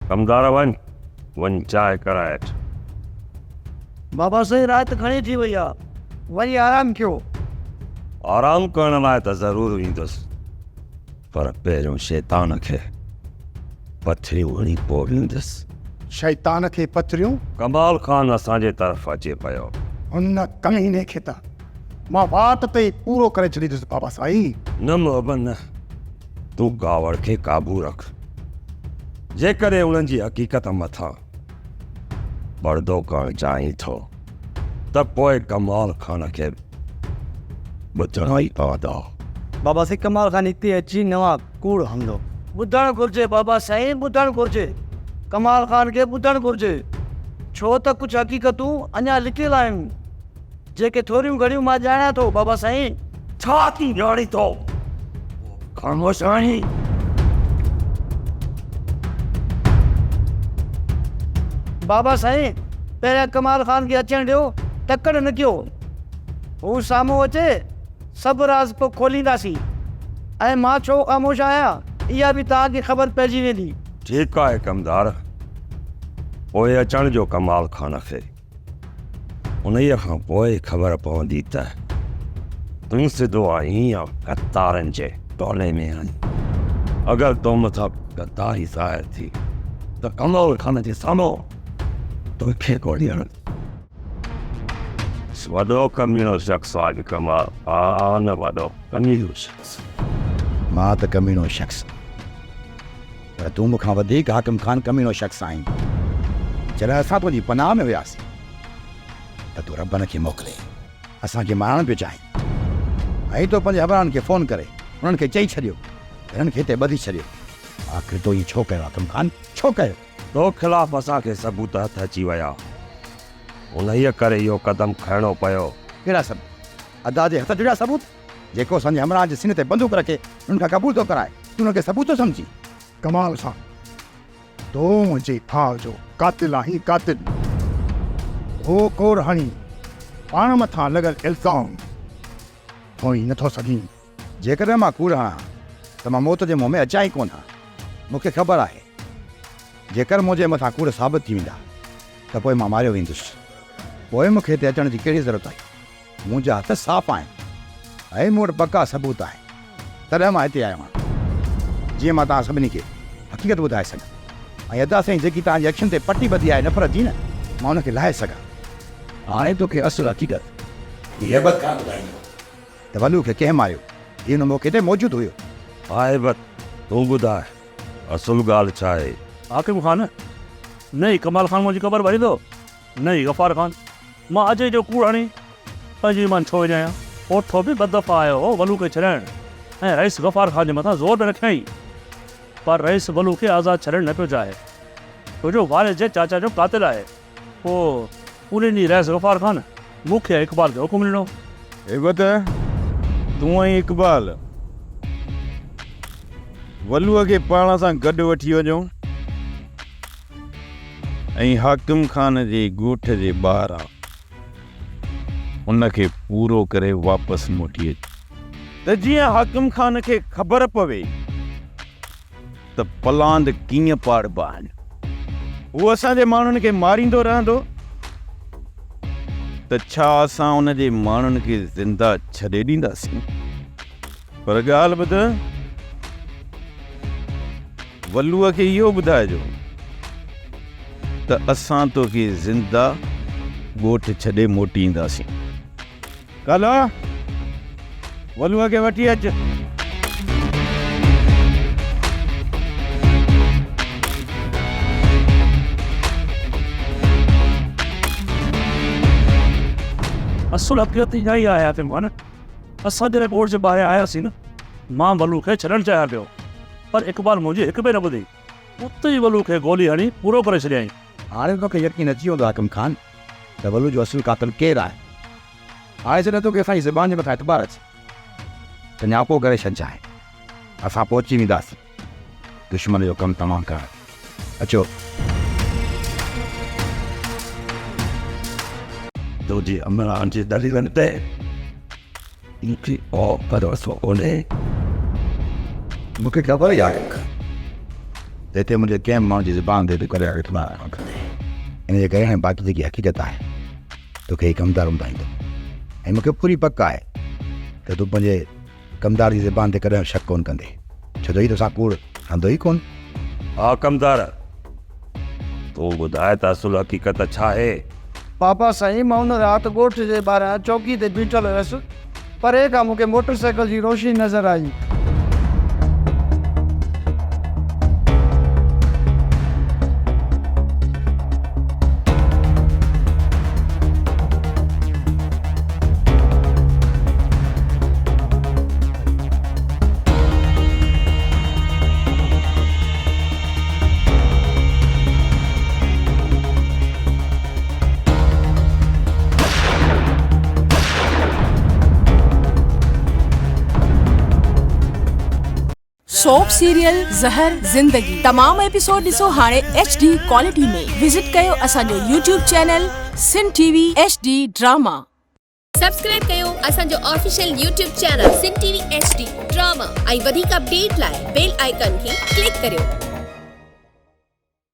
कमदार one चाय कराए। बाबा से रात घणी थी वई आहे, वरी आराम कयो। आराम करण लाइ त ज़रूरु ईंदुसि, पर पहिरियों शैतान खे पथरियूं हणी पोइ ईंदुसि। शैतान खे पथरियूं? कमाल खान असांजे तरफ़ अचे पियो। उन कमीने खे त मां वाट ते ई पूरो करे छॾींदुसि बाबा साईं। न मोहबत न, तूं कावड़ खे काबू रख। जेकॾहिं उन्हनि जी हक़ीक़त मथां पर्दो करणु चाहीं थो त पोइ कमाल खान खे ॿुधणो ई पवंदो। बाबा से कमाल खान हिते अची नवां कूड़ हणंदो। ॿुधणु घुरिजे बाबा साईं, ॿुधणु घुरिजे। कमाल खान खे ॿुधणु घुरिजे, छो त कुझु हक़ीक़तूं अञा लिकियल आहिनि जेके थोरियूं घणियूं मां ॼाणा थो। बाबा साईं छा थी ॼाणी थो? ख़ामोश आहीं? बाबा साईं पहिरियां कमाल खान खे अचणु ॾियो, तकड़ न कयो। हू साम्हूं अचे, सभु राज़ पोइ खोलींदासीं। ऐं मां छो ख़ामोश आहियां इहा बि तव्हांखे ख़बर पइजी वेंदी। ठीकु आहे कमदार, पोइ अचण जो कमाल खान खे। उन्हीअ खां पोइ ख़बर पवंदी त तूं सिधो आहीं या कतारनि जे टोले में आहीं। अगरि तो मथां गद्दारी ज़ाहिर थी त कमाल खान जे साम्हूं तोखे ॻोल्हणु वॾो कमीनो शख़्स आहे कमाल। हा न वॾो कमीनो शख़्स। मां त कमीनो शख़्स, पर तूं मूंखां वधीक हाकिम खान कमीनो शख़्स आहीं। जॾहिं असां तुंहिंजी पनाह में वियासीं त तूं रब खे मोकिले असांखे मारणु पियो चाहीं। ऐं तो पंहिंजे हबरान खे फ़ोन करे उन्हनि खे चई छॾियो हिननि खे हिते ॿधी छॾियो। आख़िर तो इहो छो कयो हाकिम खान, छो कयो? तो ख़िलाफ़ असांखे सबूत हथ अची विया, उन्हीअ करे इहो क़दम खणणो पियो। कहिड़ा सबूत? अदा जे हथ जहिड़ा सबूत? जेको असांजे हमराह जे सीने ते बंदूक रखे उन्हनि खां क़बूल थो कराए, तूं हुनखे सबूत थो सम्झी? कमाल खान, तो मुंहिंजे भाउ जो कातिल आहीं, कातिल। हो कोड़ हणी पाण मथां लॻल इल्ज़ाम होई नथो सघीं। जेकॾहिं मां कूड़ हणां त मां मौत जे मुंहं में अचां ई कोन। मूंखे ख़बर आहे जेकर मुंहिंजे मथां कूड़ साबित थी वेंदा त पोइ मां मारियो वेंदुसि। पोइ मूंखे हिते अचण जी कहिड़ी ज़रूरत आहे? मुंहिंजा हथ साफ़ आहिनि ऐं मूं वटि पका सबूत आहे, तॾहिं मां हिते आयो आहियां जीअं मां तव्हां सभिनी खे हक़ीक़त ॿुधाए सघां। ऐं अदा साईं जेकी तव्हांजी अखियुनि ते पटी ॿधी आहे नफ़रत जी न, मां हुनखे लाहे सघां। हाणे तोखे असुलु हक़ीक़त इहा बत कान ॿुधाईंदो त वलू खे कंहिं मारियो। हीउ हुन मौक़े ते मौजूदु हुयो। आहे बत तूं ॿुधाए असुलु ॻाल्हि छा आहे? हाकिम खान न ई कमाल खान मुंहिंजी ख़बर भरींदो, न ई गफ़ार खान। मां अजय जो कूड़ हणी पंहिंजी ईमान छो विञायां? ओठो बि ॿ दफ़ा आयो हो वलू खे छॾाइण ऐं रईस गफ़ार खान जे मथां ज़ोर बि रखियईं, पर रईस वलू खे आज़ादु छॾणु न पियो चाहे, छोजो वारिस जे चाचा जो कातिल आहे। पोइ उन ॾींहुं रईस गफ़ार खान मूंखे ऐं इक़बाल खे हुकुम ॾिनो। हेबत तूं ऐं इक़बाल वलूअ खे पाण सां गॾु वठी वञो ऐं हाकिम खान जे ॻोठ जे ॿाहिरां उनखे पूरो करे वापसि मोटी अच त जीअं हाकिम खान खे ख़बर पवे त पलांद कीअं पाड़बा आहिनि। उहो असांजे माण्हुनि खे मारींदो रहंदो त छा असां उन जे माण्हुनि खे ज़िंदा छॾे ॾींदासीं? पर ॻाल्हि ॿुध, वलूअ खे इहो ॿुधाइजो त असां तोखे ज़िंदा ॻोठ छॾे मोटी ईंदासीं। काला वलूअ खे वठी अच। असुलु हक़ीक़त इहा ई आहे हाकिम खान। असां जॾहिं ॻोठ जे ॿाहिरि आयासीं न, मां वलू खे छॾणु चाहियां पियो, पर इक़बाल मुंहिंजी हिकु बि न ॿुधी। उते ई वलू खे गोली हणी पूरो करे छॾियईं। हाणे तोखे यकीन अची वेंदो हाकिम खान त वलू जो असुलु कातिल केरु आहे। हाणे जॾहिं तोखे असांजी ज़बान जे मथां एतबार अचे त न्यापो करे छॾिजांइ, असां पहुची वेंदासीं दुश्मन जो कमु तमामु करणु। अचो। तुंहिंजी अमरान जी दलीलनि ते मूंखे भरोसो कोन्हे। मूंखे ख़बर ई आहे त हिते मुंहिंजे कंहिं माण्हू जी ज़बान ते करे इतमाद कंदे इन जे करे हाणे बाक़ी जेकी हक़ीक़त आहे तोखे ही कमदार ॿुधाईंदो ऐं मूंखे पूरी पक आहे त तूं पंहिंजे कमदार जी ज़बान ते कॾहिं शक कोन कंदे छो जो हीउ तोसां कूड़ हंधो ई कोन। हा कमदार, तूं ॿुधाए त असुल हक़ीक़त छा आहे? बाबा साईं मां हुन राति ॻोठ जे ॿाहिरां चौकी ते बीठल हुयसि, परे खां मूंखे मोटरसाइकिल जी रोशनी नज़र आई। सोप सीरियल ज़हर ज़िंदगी तमाम एपिसोड ॾिसो हाणे HD क्वालिटी में। विजिट कयो असांजो YouTube channel SindhTVHD drama. Subscribe कयो असांजो official YouTube channel SindhTVHD drama ऐं वधीक अपडेट लाइ बेल आइकन खे क्लिक करियो।